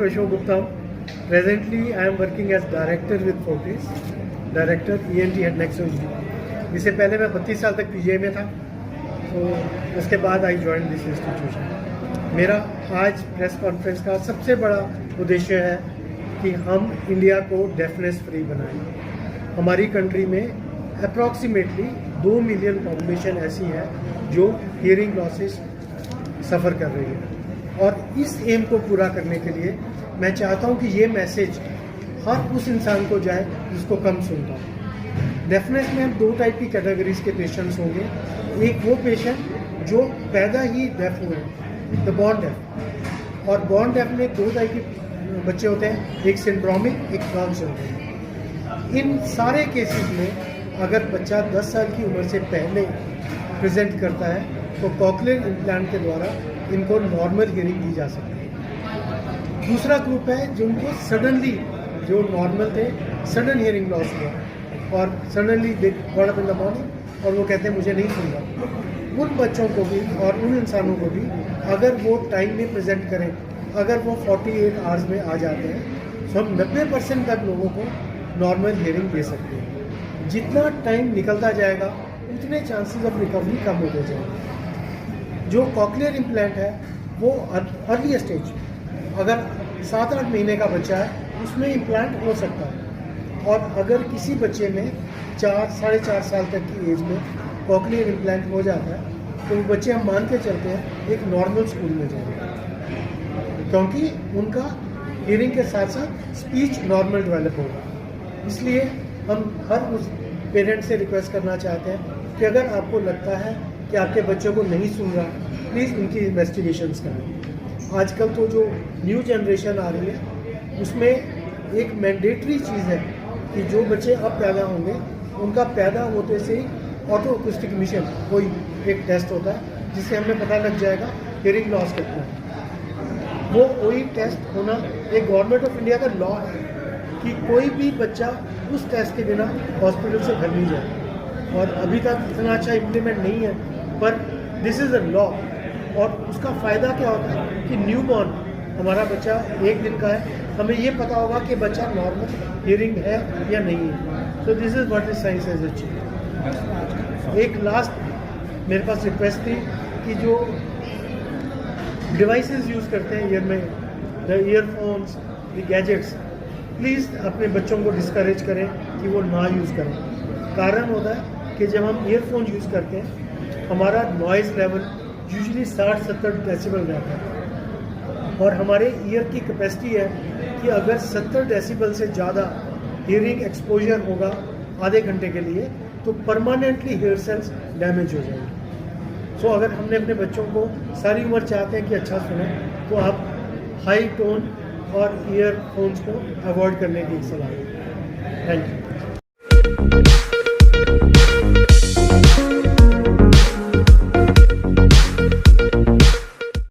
Doctor Ashok Gupta हूँ। Presently I am working as director with Fortis, director ENT head neck surgery. इससे पहले मैं 32 साल तक PGI में था, तो उसके बाद आई ज्वाइन दिस इंस्टीट्यूशन। मेरा आज प्रेस कॉन्फ्रेंस का सबसे बड़ा उद्देश्य है कि हम इंडिया को डेफनेस फ्री बनाएं। हमारी कंट्री में अप्रॉक्सीमेटली 2 मिलियन पॉपुलेशन ऐसी है जो हियरिंग लॉसेस सफ़र कर रही है, और इस एम को पूरा करने के लिए मैं चाहता हूं कि ये मैसेज हर उस इंसान को जाए जिसको कम सुनता हो। डेफनेस में हम 2 टाइप की कैटेगरीज के पेशेंट्स होंगे। एक वो पेशेंट जो पैदा ही डेफ हुए हैं, द बॉर्न डेफ, और बॉर्न डेफ में 2 टाइप के बच्चे होते हैं, एक सिंड्रोमिक, एक डाउन सिंड्रोम। इन सारे केसेस में अगर बच्चा 10 साल की उम्र से पहले प्रेजेंट करता है तो कॉक्लियर इम्प्लांट के द्वारा इनको नॉर्मल हियरिंग दी जा सकती है। दूसरा ग्रुप है जिनको सडनली, जो नॉर्मल थे, सडन हियरिंग लॉस हुआ और suddenly they got up in the morning और वो कहते हैं मुझे नहीं सुन रहा। उन बच्चों को भी और उन इंसानों को भी अगर वो टाइम में प्रेजेंट करें, अगर वो 48 आवर्स में आ जाते हैं, तो हम 90% तक लोगों को नॉर्मल हियरिंग दे सकते हैं। जितना टाइम निकलता जाएगा उतने चांसेस ऑफ रिकवरी कम होते जाएंगे। जो कॉक्लियर इम्प्लांट है वो अर्ली स्टेज, अगर 7-8 महीने का बच्चा है उसमें इम्प्लांट हो सकता है, और अगर किसी बच्चे में 4-4.5 साल तक की एज में कॉक्लियर इम्प्लांट हो जाता है तो वो बच्चे हम मान के चलते हैं एक नॉर्मल स्कूल में जाएंगे, क्योंकि उनका हियरिंग के साथ साथ स्पीच नॉर्मल डेवलप होगा। इसलिए हम हर उस पेरेंट्स से रिक्वेस्ट करना चाहते हैं कि अगर आपको लगता है कि आपके बच्चों को नहीं सुन रहा, प्लीज़ उनकी इन्वेस्टिगेशंस करें। आजकल तो जो न्यू जनरेशन आ रही है उसमें एक मैंडेटरी चीज़ है कि जो बच्चे अब पैदा होंगे उनका पैदा होते से ही ऑटो अकूस्टिक मिशन कोई एक टेस्ट होता है जिससे हमें पता लग जाएगा हियरिंग लॉस कितना है। वो वही टेस्ट होना एक गवर्नमेंट ऑफ इंडिया का लॉ है कि कोई भी बच्चा उस टेस्ट के बिना हॉस्पिटल से घर नहीं जाए, और अभी तक इतना अच्छा इम्प्लीमेंट नहीं है, पर दिस इज़ अ लॉ। और उसका फ़ायदा क्या होता है कि न्यू बॉर्न हमारा बच्चा 1 दिन का है, हमें ये पता होगा कि बच्चा नॉर्मल हियरिंग है या नहीं है। So this is what is science has achieved. एक लास्ट मेरे पास रिक्वेस्ट थी कि जो डिवाइसेस यूज़ करते हैं ईयर में, the earphones, the gadgets, please अपने बच्चों को डिस्करेज करें कि वो ना यूज़ करें। कारण होता है कि जब हम ईयरफोन यूज़ करते हैं हमारा नॉइज़ लेवल यूजुअली 60-70 डेसिबल रहता है, और हमारे ईयर की कैपेसिटी है कि अगर 70 डेसिबल से ज़्यादा हियरिंग एक्सपोजर होगा आधे घंटे के लिए तो परमानेंटली हेयर सेल्स डैमेज हो जाएंगे। सो अगर हमने अपने बच्चों को सारी उम्र चाहते हैं कि अच्छा सुने तो आप हाई टोन और ईयरफोन्स को अवॉइड करने की सलाह दें। Thank you.